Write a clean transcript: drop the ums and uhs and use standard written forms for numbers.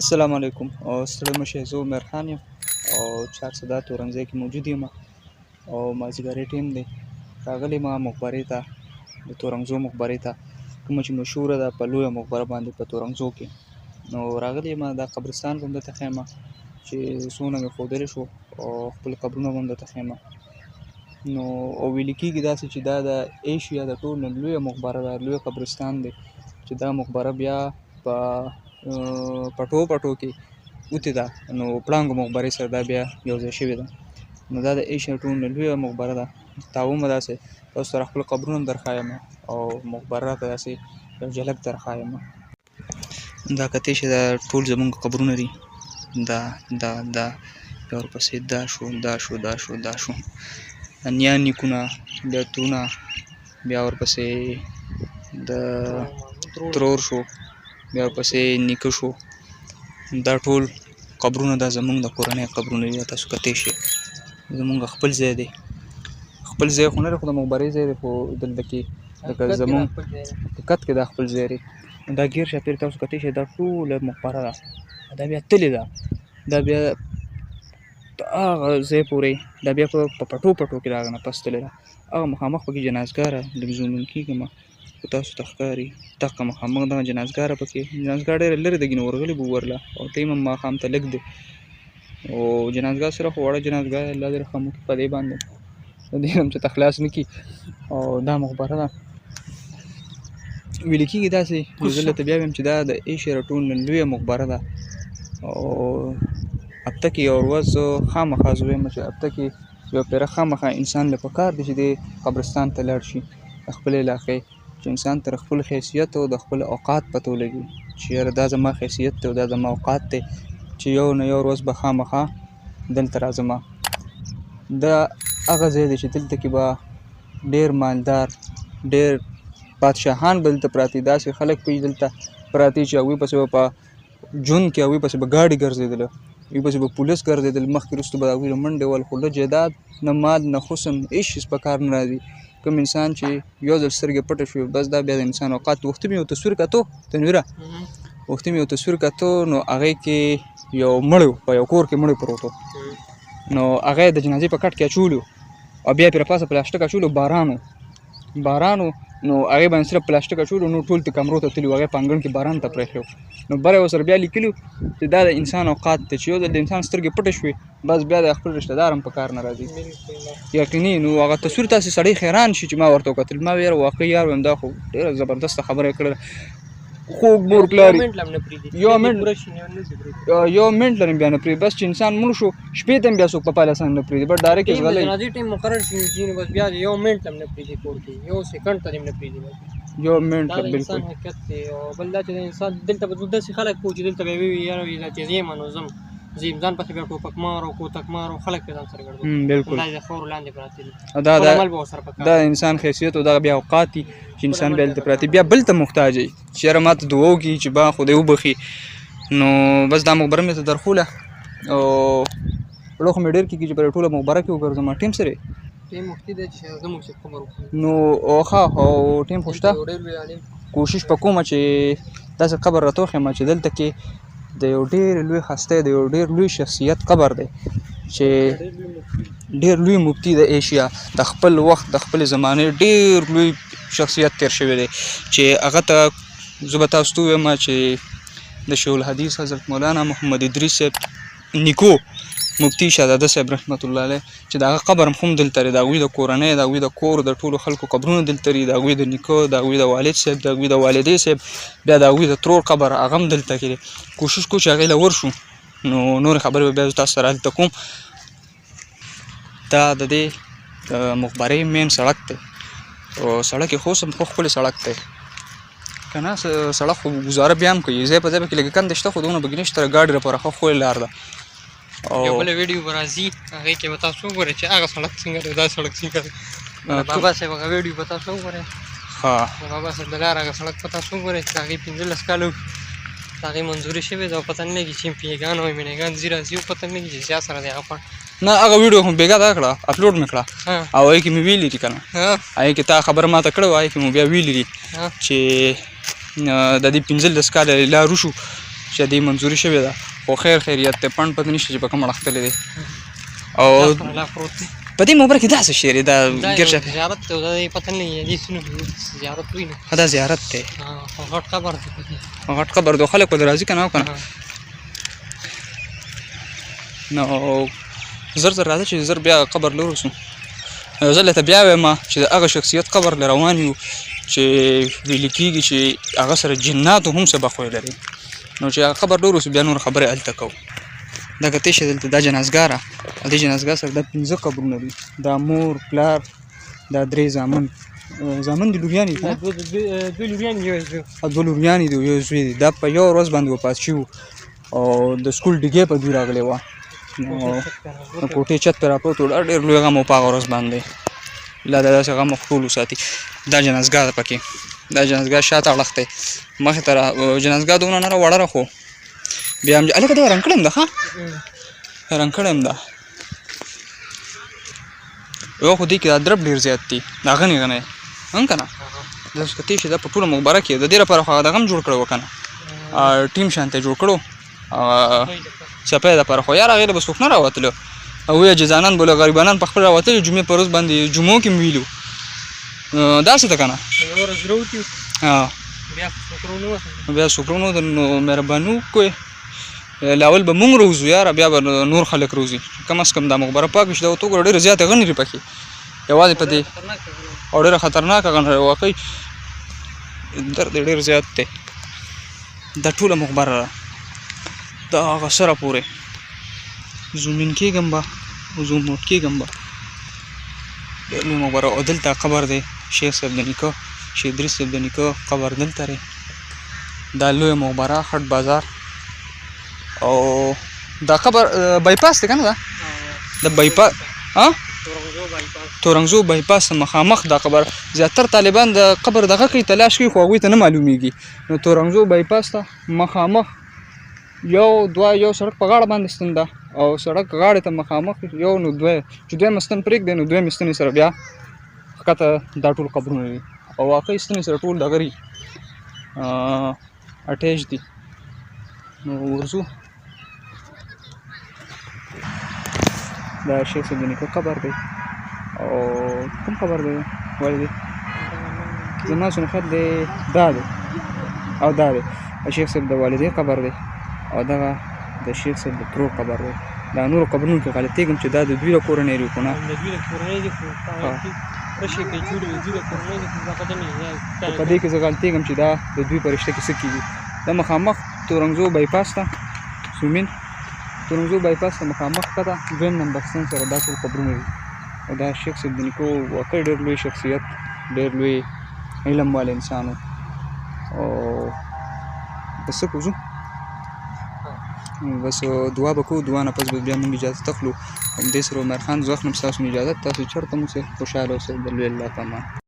السلام علیکم او ستړي مشه زه عمر خان یم او 410 تورنځای کې موجود یم او مازدیګري ټیم دی راغلی ما مقبرې ته د تورنګزو مقبرې ته کومه چې مشهوره ده په لویه مقبره باندې په تورنګزو کې نو راغلی یم دا قبرستان به هم درته ښیم چې څونه مې ښودلی شو او خپل قبرونه به هم درته ښیم نو او ویل کېږي داسې چې دا د ایشیا د ټول نه لویه مقبره ده لویه قبرستان دی چې دا مقبره بیا په پټو کې اوتې ده نو پړانګو مقبرې سره دا بیا یو ځای شوې ده نو دا د ایشیا ټول نه لویه مقبره ده تاومه داسې تاسو سره خپل قبرونه هم درښایم او مقبره راته داسې یو جلک درښایم دا کتې چې دا ټول زمونږ قبرونه دي دا بیا ورپسې دا شو نیا نیکونه بیا ترونه بیا ورپسې د ترور شو بیا ورپسې نیکه شو دا ټول قبرونه دا زمونږ د کورنۍ قبرونه دي تاسو کتې شئ زمونږ خپل ځای دی خپل ځای خو نه دی خو د مقبرې ځای دی خو دلته کې لکه زمونږ حقیقت کې دا خپل ځای دی دا ګیر چاپېر تاسو کتې شئ دا ټوله مقبره ده دا بیا تلې ده دا بیا هغه ځای پورې دا بیا په پټو کې د هغه نه پس تلې ده هغه مخامخ پکې جنازګاه لږ زوم کېږم خو تاسو ته ښکاري دغه مخامخ دغه جنازګاه پکې جنازګاه ډېره لرې ده ګینه ورغلي به ورله او ټایم هم ماښام ته لږ دی او جنازګاه سره خو وړه جنازګاه الله دې رحم وکړي په دې باندې د دې هم چې ته خلاص نه کړي او دا مقبره ده ویل کېږي داسې یو ځل ته بیا ویم چې دا د ایشیا ټول نه لویه مقبره ده او هفته کې یو ورځ زه خامخا زه وایم چې هفته کې یو پیره خامخا انسان له پکار دی چې دې قبرستان ته لاړ شي د خپل علاقې چې انسان تر خپل حیثیت او د خپل اوقات پته ولګي چې یاره دا زما حیثیت دی او دا زما اوقات دی چې یو نه یو ورځ به خامخا دلته راځم دا هغه ځای دی چې دلته کې به ډېر مالدار ډېر بادشاهان به دلته پراته داسې خلک به دلته پراته چې هغوی پسې به په ژوند کې هغوی پسې به ګاډي ګرځېدله هغوی پسې به پولیس ګرځېدل مخکې وروسته به د هغوی نه منډې ول خو نه جایداد نه مال نه حسن هېڅ شیز په کار نه راځي کوم انسان چې یو ځل سترګې پټه شوې بس دا بیا د انسان اوقات وختي مې یو تصویر کتو تنویره وختي مې یو تصویر کتو نو هغې کې یو مړی په یو کور کې مړی پروت و نو هغه یې د جنازې په کټ کې اچولي او بیا یې پرې پاسه پلاسټک اچولي باران و نو هغې باندې صرف پلاسټک اچولي نو ټول ته کمرو ته تللي و هغې په انګړ کې باران ته پرېښی و نو بره یې ورسره بیا لیکلي چې دا د انسان اوقات دی چې یو ځل د انسان سترګې پټې شوې بس بیا د خپل رشته دار هم په کار نه راځي یقیني نو هغه تصویر تاسې سړی حیران شي چې ما ورته وکتل ما یاره واقعي یار ویم دا خو ډېره زبردسته خبره یې کړله خوږ مور پلاري یو منټ لرم بیا نه پرېږدي بس چې انسان مړ شو شپې ته هم بیا څوک په پایله سم نه پرېږدي بس ډایرکټ یې ځغلی جنازې ټایم مقرر شي نو بس بیا یو منټ هم نه پرېږدي کور کې یو سیکنډ ته هم نه پرېږدي یو منټ دا د انسان حقیقت دی او بل دا چې د انسان دلته به داسې خلک وو چې دلته به یې ووایي یاره چې زه یم نو ځم ځان پسې بیا ټوپک مار او کوتک مار او خلک پرې ځان سره ګرځوي بلکل دا د خاورو لاندې پراته دي عمل به ورسره پکار دا انسان حیثیت او دغه بیا اوقات دي چې انسان بیا هلته پراته بیا بل ته محتاج وي چې یاره ما ته دعا وکړي چې با خدای وبخي نو بس دا مقبره مې ته درښوله او زړه خو مې ډېر کېږي چې په ټوله مقبره کې وګرځم ټیم سره ټیم وختي دی چې زموږ چې خبر وکړو نو ښه او ټیم خو شته کوشش به کومه چې داسې قبر راته وښیم چې دلته کې د یو ډېر لوی هستی د یو ډېر لوی شخصیت قبر دی چې ډېر لوی مفتي د ایشیا د خپل وخت د خپلې زمانې ډېر لوی شخصیت تیر شوی دی چې هغه ته زه به تاسو ته ووایم چې د شیخ الحدیث حضرت مولانا محمد ادریس صاحب نیکو مفتی شهزاده صاحب رحمت الله علیه چې د هغه قبر هم دلته دی د هغوی د کورنۍ د هغوی د کور د ټولو خلکو قبرونه دلته دي د هغوی د نیکه د هغوی د والد صاحب د هغوی د والدې صاحب بیا د هغوی د ترور قبر هغه هم دلته کې دی کوشش کوو چې هغې له ورشو نو نورې خبرې به بیا زه تاسو سره هلته کوم دا د دې مقبرې مین سړک دی او سړک یې خو ښکلی سړک دی که نه سړک خو ګزاره بیا هم کوي ځای په ځای پکې لږ کندې شته خو دونه پکې نشته د ګاډي لپاره ښه ښکلې لار ده یو بله ویډیو به راځي هغې کې به تاسو وګورئ چې هغه سړک څنګه دی دا سړک څنګه دی د بابا صاحب هغه ویډیو به تاسو وګورئ د بابا صاحب د لار هغه سړک به تاسو وګورئ چې د هغې 15 کاله د هغې منظوري شوې ده او پته نه لګي چې پیګان او مینګان ځي راځي او پته نه لګي چې چا سره دی هغه نه هغه ویډیو خو بېګا دا کړه اپلوډ مې کړه او هغې کې مې ویلي دي که نه هغې کې تا خبره ماته کړې وه هغې کې مو بیا ویلي دي چې د دې 15 کاله لار وشو چې دې منظوري شوې ده خو خیر خیریت دی پڼ پته نشته چې په کوم اړخ تللی دی او په دې موبایل کې دا څه شی دی دا ګرځه زیارت ته دا پته نه لګي سونو زیارت وی نه دا زیارت دی غټ قبر دی غټ قبر دی خلک ول راځي کنه او کنه نو زر راځي چې زر بیا قبر لور وسو زه ته بیا وایم چې هغه شخصیت قبر روان یو چې ویل کېږي چې هغه سره جناتو هم سبق ویل لري نو چې هغه قبر لور وسو بیا نور خبره الته کوو دا کته چې دلته دا جنازګاره د جنازګا سره د 15 قبرونه دي دا مور پلار دا درې زامن د لوریانی دي دوه لوریانی دي یو زوی دي دا په یو ورځ باندې وفات شو او د سکول ډیګې په دوی راغلی و نو کوټې چت پر راپورته ډېر لوی غم په ورځ باندې لا دا څنګه مخټول ساتي دا جنازګا پکې دا جنازګا شاته اړخته مخه تر جنازګا دونه نه وړه راخو بیا هم الکه دا رنگ کړم ده ها رنگ کړم ده یو خو دې کې درب ډیر زیات دي دا غني هم کنه د سکتی چې د پټوله مخبره کې د دې لپاره خو دا غم جوړ کړو کنه ټیم شانته جوړ کړو چپه د لپاره خو یار غیر بس وخت نه راوتلو او یې جزانان بوله غریبانان په خپل راوتل جمعې پر ورځ باندې جمعو کې ویلو دا څه ده کنه ورځ وروتي بیا شکرونو د مهربانو کوی لاول به مونږ روزو یاره بیا به نور خلک روزي کم از کم دا مخبره پاک شي دا تو ګور ډېر زیات غنی پکې یوازې په دې او ډېر خطرناک غن واقعي درد ډېر زیات دی دا ټوله مخبره دا هغه سره پورې زومین کېږم به زوم موټ کېږم به ډېر لوی مخبره او دلته قبر دی شیخ صاحب د نیکه شیخ ادریس صاحب د نیکه قبر دلته دی دا لوی مخبره خټ بازار او دا قبر بایپاس دی کنه دا د بایپاس ها تورنګزو بایپاس مخامخ دا قبر زیاتر طالبان د قبر دغه کوي تلاش کوي خو هغوی ته نه معلومیږي نو تورنګزو بایپاس ته مخامخ یو سړک په غاړه باندې ستن ده او سړک غاړې ته مخامخ یو نو دوه چې دوی مستن پرېږدي نو دوی مستنې سره بیا ښکته دا ټول قبرونه دي او واقعي ستنې سره ټول دغه دي اټیچ دي نو ورځو دا شیخ صاحب د نیکه قبر دی او کوم قبر دی وایي دی زما شناخت دی دا دی او دا دی شیخ صاحب د والدې قبر دی او دغه د شیخ صاحب د ترور قبر دی دا نورو قبرونو کې غلطېږم چې دا د دوی له کورنۍ دی که نه په دې کې زه غلطېږم چې دا د دوی په رشته کې څه کېږي دا مخامخ تورنګزو بایپاس ته سومین تورنګزو بایپاس ته مخامخ ښکته دویم نمبر ستن سره دا ټول قبرونه دي او دا شیخ صاحب د نیکو واقعي ډېر لوی شخصیت ډېر لوی علم والا انسان و او بس څه کوو بس دعا به کوو دعا نه پس به بیا موږ اجازه تخلو همدې سره عمر خان زه اخلم ستاسو اجازت تاسو چېرته مو اوسئ خوشحاله اوسئ د لوی الله په امان